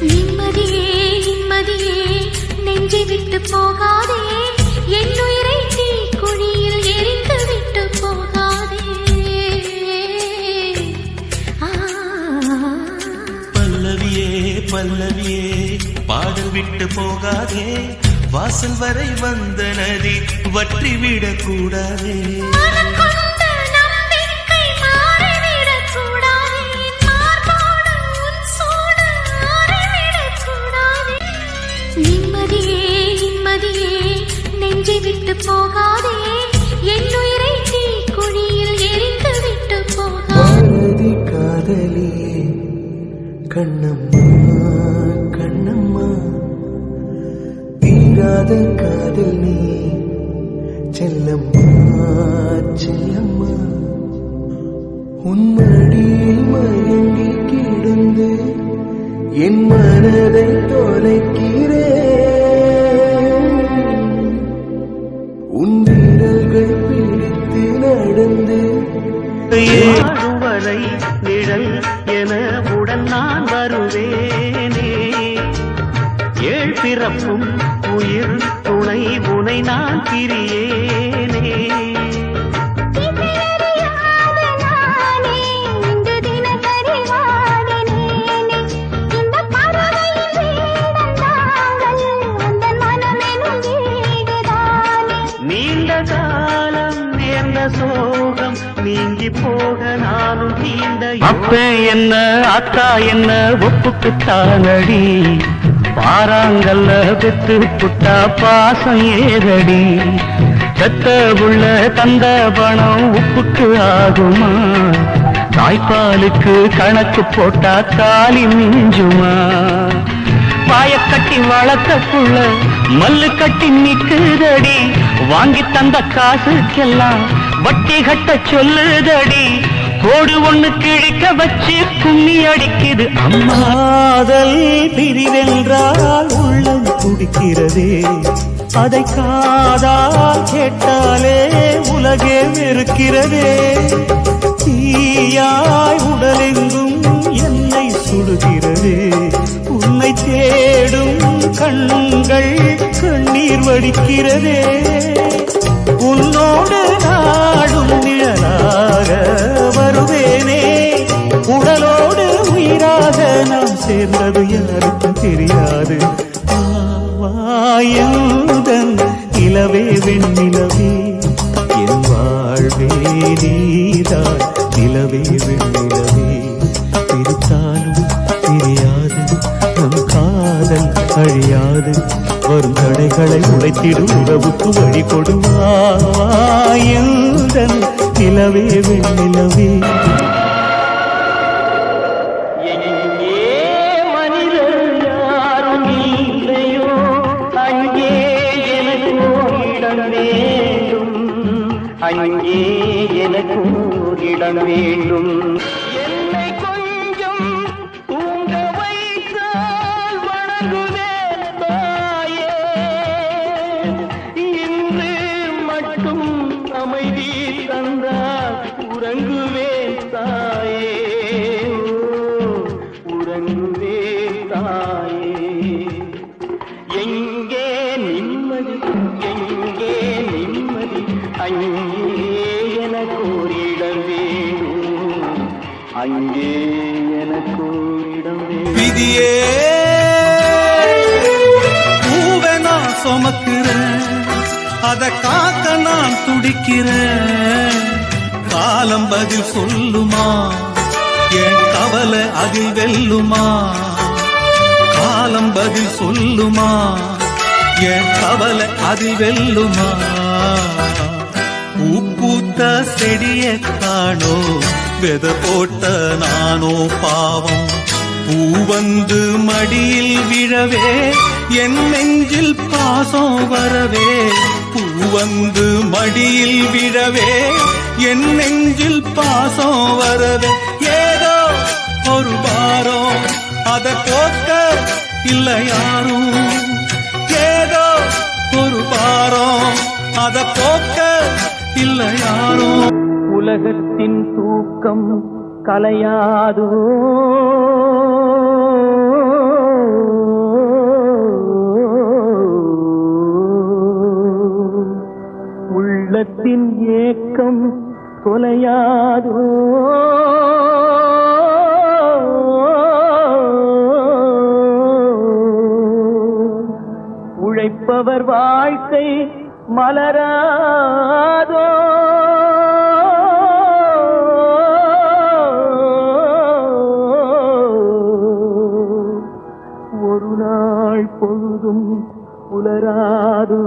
நிம்மதியே நிம்மதியே நெஞ்சை விட்டு போகாதே, என் உயிரை தீ குழியில் எரிந்து விட்டு போகாதே. பல்லவியே பல்லவியே பாடல் விட்டு போகாதே, வாசல் வரை வந்த நதி வற்றிவிடக் கூடாதே. நிம்மதியே நிம்மதியே நெஞ்சை விட்டு போகாதே, என் உயிரை தீ குழியில் எரிந்து விட்டு போகாதே. காதலியே கண்ணம்மா கண்ணம்மா, தீராத காதல் நீ செல்லம்மா செல்லம்மா. உன்மடியில் மயங்கி கிடந்து என் மனதை தொலைக்கிறேன், உன் விரல்கள் பிடித்து நடந்து வரை நிழல் என உடன் நான் வருவேனே. ஏழ் பிறப்பும் உயிர் துணை உனை நான் பிரியேனே. நீண்ட காலம் நேர்ந்த சோகம் நீங்கி போக நானும் தீண்ட. அப்ப என்ன அக்கா என்ன ஒப்புக்குத்தானடி, பாராங்கல்ல பெத்து புட்டா பாசம் ஏதடி. செத்த உள்ள தந்த பணம் உப்புக்கு ஆகுமா, தாய்ப்பாலுக்கு கணக்கு போட்டா தாலி மிஞ்சுமா. பாயக்கட்டி வளர்த்த புள்ள மல்லு கட்டி நிக்குதடி, வாங்கி தந்த காசுக்கெல்லாம் வட்டி கட்ட சொல்லுதடி. கோடு ஒண்ணு கிழிக்க வச்சு கும்மி அடிக்குது அம்மாதல். பிரிவென்றால் உள்ளம் துடிக்கிறதே, அதை காதால் கேட்டாலே உலகே வெறுக்கிறதே. தீயாய் உடலெங்கும் என்னை சுடுகிறதே, உன்னை தேடும் கண்கள் கண்ணீர் வடிக்கிறதே. உன்னோடு நாடும் நிழலாக வருவேனே, உடலோடு உயிராக நாம் சேர்ந்தது யாருக்கும் தெரியாது. வாயந்தன் நிலவே வெண்ணிலவே, என் வாழ்வே நீதான் நிலவே வெண்ணிலவே. பிரித்தாலும் பிரியாது நம் காதல் அழியாது, வரும் தடைகளை உடைத்திடும் உறவுக்கு வழி கொடுவாயந்தன் நிலவே வெண்ணிலவே. அங்கே எனக்கு இடம் வேண்டும். என்னை கொஞ்சம் தூங்க வைத்தால் வணங்குவேன் தாயே, இன்று மட்டும் அமைதி தந்தால் உறங்குவேன் தாயே, உறங்குவேன் தாயே. எங்கே நிம்மதி எங்கே நிம்மதி, அங்கே எனக்கு இடம் வேணும், அங்கே எனக்கு இடம் வேணும். விதியே பூவை நான் சுமக்கிறேன், அதை காக்க நான் துடிக்கிறேன். காலம் பதில் சொல்லுமா, என் கவலை அதில் வெல்லுமா. காலம் பதில் சொல்லுமா, என் கவலை அதில் வெல்லுமா. பூத்த செடிய காணோ, வெத போட்ட நானோ பாவம். பூ வந்து மடியில் விழவே, என் நெஞ்சில் பாசம் வரவே. பூ வந்து மடியில் விழவே, என் நெஞ்சில் பாசம் வரவே. ஏதோ ஒரு பாரம் அதை போக்க இல்ல யாரும், ஏதோ ஒரு பாரம் அதை போக்க இல்ல யாரும். உலகத்தின் தூக்கம் கலையாதோ, கொலையாதோ உழைப்பவர் வாழ்க்கை மலராதோ ஒரு நாள் பொழுதும் புலராதோ